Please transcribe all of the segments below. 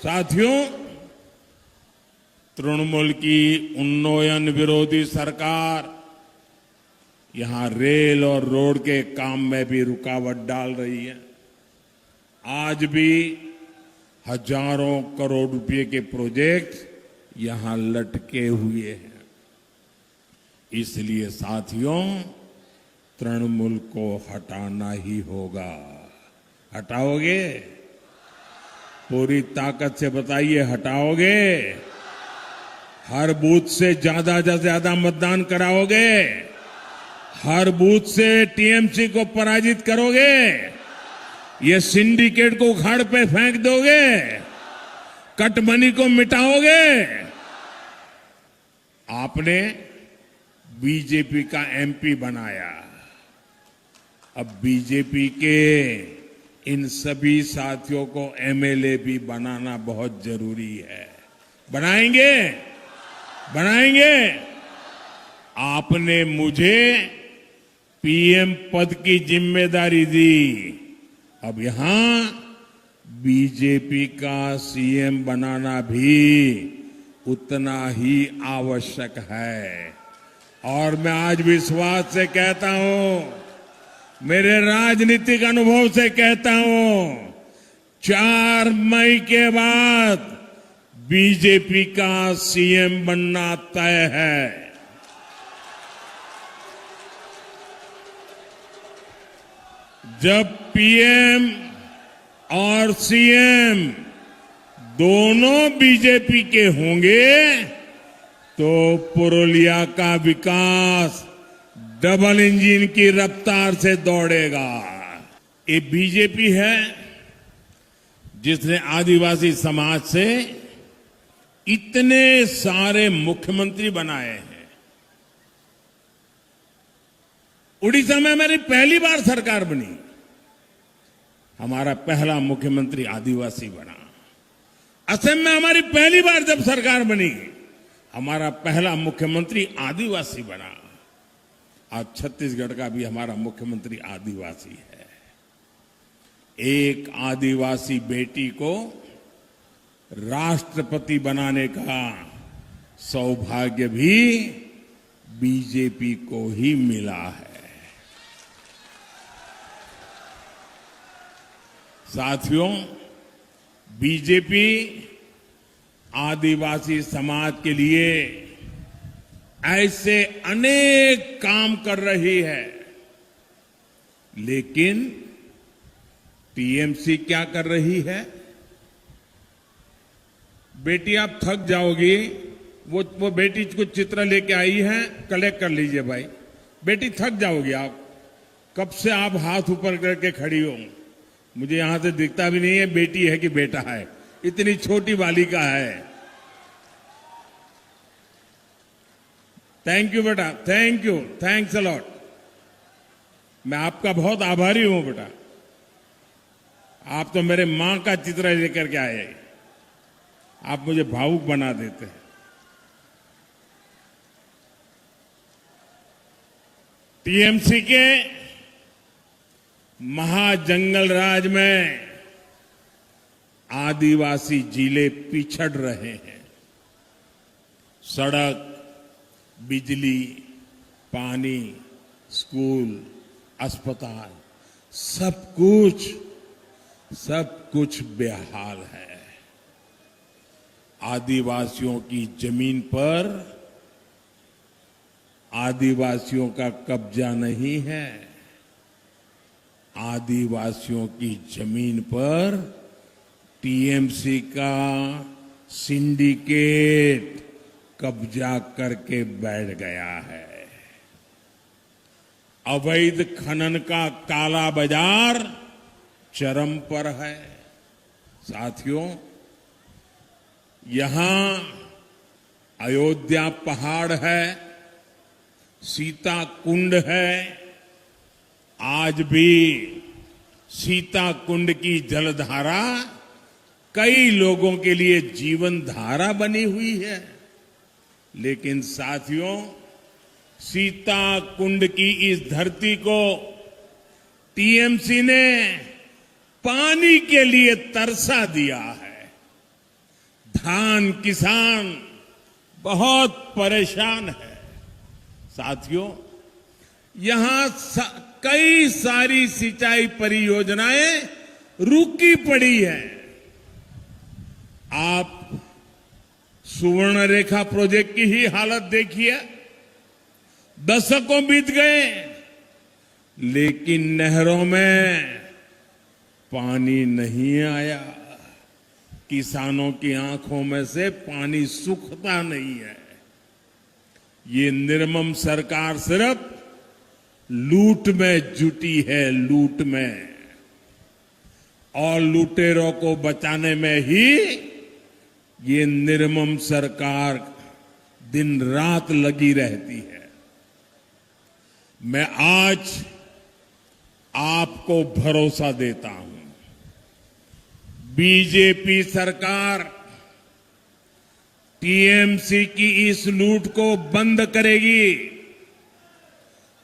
साथियों, तृणमूल की उन्नयन विरोधी सरकार यहां रेल और रोड के काम में भी रुकावट डाल रही है। आज भी हजारों करोड़ रुपए के प्रोजेक्ट यहां लटके हुए हैं। इसलिए साथियों, तृणमूल को हटाना ही होगा। हटाओगे? पूरी ताकत से बताइए, हटाओगे? हर बूथ से ज्यादा मतदान कराओगे? हर बूथ से टीएमसी को पराजित करोगे? ये सिंडिकेट को उखाड़ पे फेंक दोगे? कटमनी को मिटाओगे? आपने बीजेपी का एमपी बनाया। अब बीजेपी के इन सभी साथियों को एमएलए भी बनाना बहुत जरूरी है। बनाएंगे? बनाएंगे? आपने मुझे पीएम पद की जिम्मेदारी दी। अब यहां बीजेपी का सीएम बनाना भी उतना ही आवश्यक है। और मैं आज विश्वास से कहता हूं, मेरे राजनीतिक अनुभव से कहता हूं, 4 मई के बाद बीजेपी का सीएम बनना तय है। जब पीएम और सीएम दोनों बीजेपी के होंगे तो पुरुलिया का विकास डबल इंजन की रफ्तार से दौड़ेगा। ये बीजेपी है जिसने आदिवासी समाज से इतने सारे मुख्यमंत्री बनाए हैं। उड़ीसा में हमारी पहली बार सरकार बनी, हमारा पहला मुख्यमंत्री आदिवासी बना। असम में हमारी पहली बार जब सरकार बनी, हमारा पहला मुख्यमंत्री आदिवासी बना। आज छत्तीसगढ़ का भी हमारा मुख्यमंत्री आदिवासी है। एक आदिवासी बेटी को राष्ट्रपति बनाने का सौभाग्य भी बीजेपी को ही मिला है। साथियों, बीजेपी आदिवासी समाज के लिए ऐसे अनेक काम कर रही है, लेकिन टीएमसी क्या कर रही है? बेटी आप थक जाओगी, वो बेटी कुछ चित्र लेके आई है, कलेक्ट कर लीजिए भाई। बेटी थक जाओगी आप, कब से आप हाथ ऊपर करके खड़ी हो। मुझे यहां से दिखता भी नहीं है बेटी है कि बेटा है, इतनी छोटी बालिका है। थैंक यू बेटा, thank you, thanks a lot. मैं आपका बहुत आभारी हूं बेटा। आप तो मेरे मां का चित्र लेकर के आए, आप मुझे भावुक बना देते हैं। टीएमसी के महाजंगल राज में आदिवासी जिले पिछड़ रहे हैं। सड़क, बिजली, पानी, स्कूल, अस्पताल, सब कुछ बेहाल है। आदिवासियों की जमीन पर आदिवासियों का कब्जा नहीं है। आदिवासियों की जमीन पर टीएमसी का सिंडिकेट कब्जा करके बैठ गया है। अवैध खनन का काला बाजार चरम पर है। साथियों, यहां अयोध्या पहाड़ है, सीता कुंड है। आज भी सीता कुंड की जलधारा कई लोगों के लिए जीवन धारा बनी हुई है। लेकिन साथियों, सीता कुंड की इस धरती को टीएमसी ने पानी के लिए तरसा दिया है। धान किसान बहुत परेशान है। साथियों, यहां कई सारी सिंचाई परियोजनाएं रुकी पड़ी है। आप सुवर्ण रेखा प्रोजेक्ट की ही हालत देखिए, दशकों बीत गए लेकिन नहरों में पानी नहीं आया। किसानों की आंखों में से पानी सूखता नहीं है। ये निर्मम सरकार सिर्फ लूट में जुटी है, लूट में, और लुटेरों को बचाने में ही ये निर्मम सरकार दिन रात लगी रहती है। मैं आज आपको भरोसा देता हूं, बीजेपी सरकार टीएमसी की इस लूट को बंद करेगी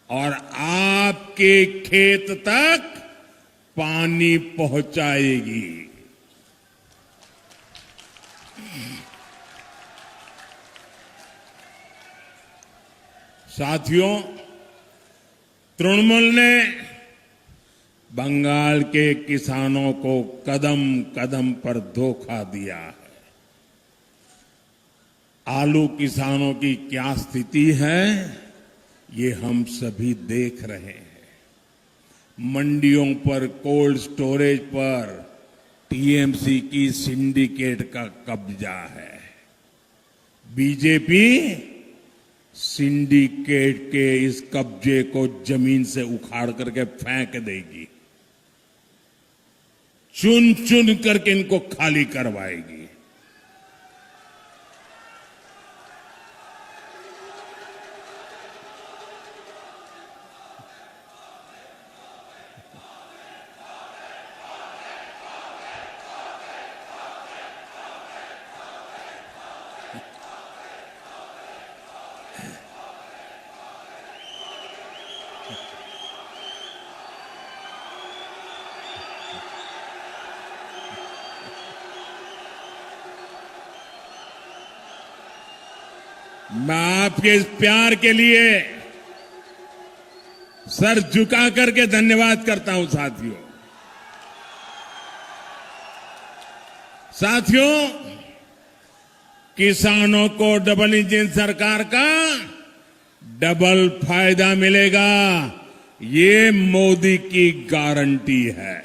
और आपके खेत तक पानी पहुंचाएगी। साथियों, तृणमूल ने बंगाल के किसानों को कदम कदम पर धोखा दिया है। आलू किसानों की क्या स्थिति है, ये हम सभी देख रहे हैं। मंडियों पर, कोल्ड स्टोरेज पर टीएमसी की सिंडिकेट का कब्जा है। बीजेपी सिंडिकेट के इस कब्जे को जमीन से उखाड़ करके फेंक देगी, चुन चुन करके इनको खाली करवाएगी। मैं आपके इस प्यार के लिए सर झुका करके धन्यवाद करता हूं। साथियों, किसानों को डबल इंजन सरकार का डबल फायदा मिलेगा, ये मोदी की गारंटी है।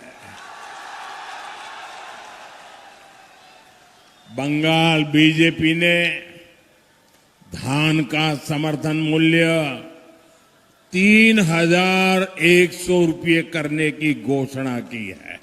बंगाल बीजेपी ने धान का समर्थन मूल्य 3,100 रुपये करने की घोषणा की है।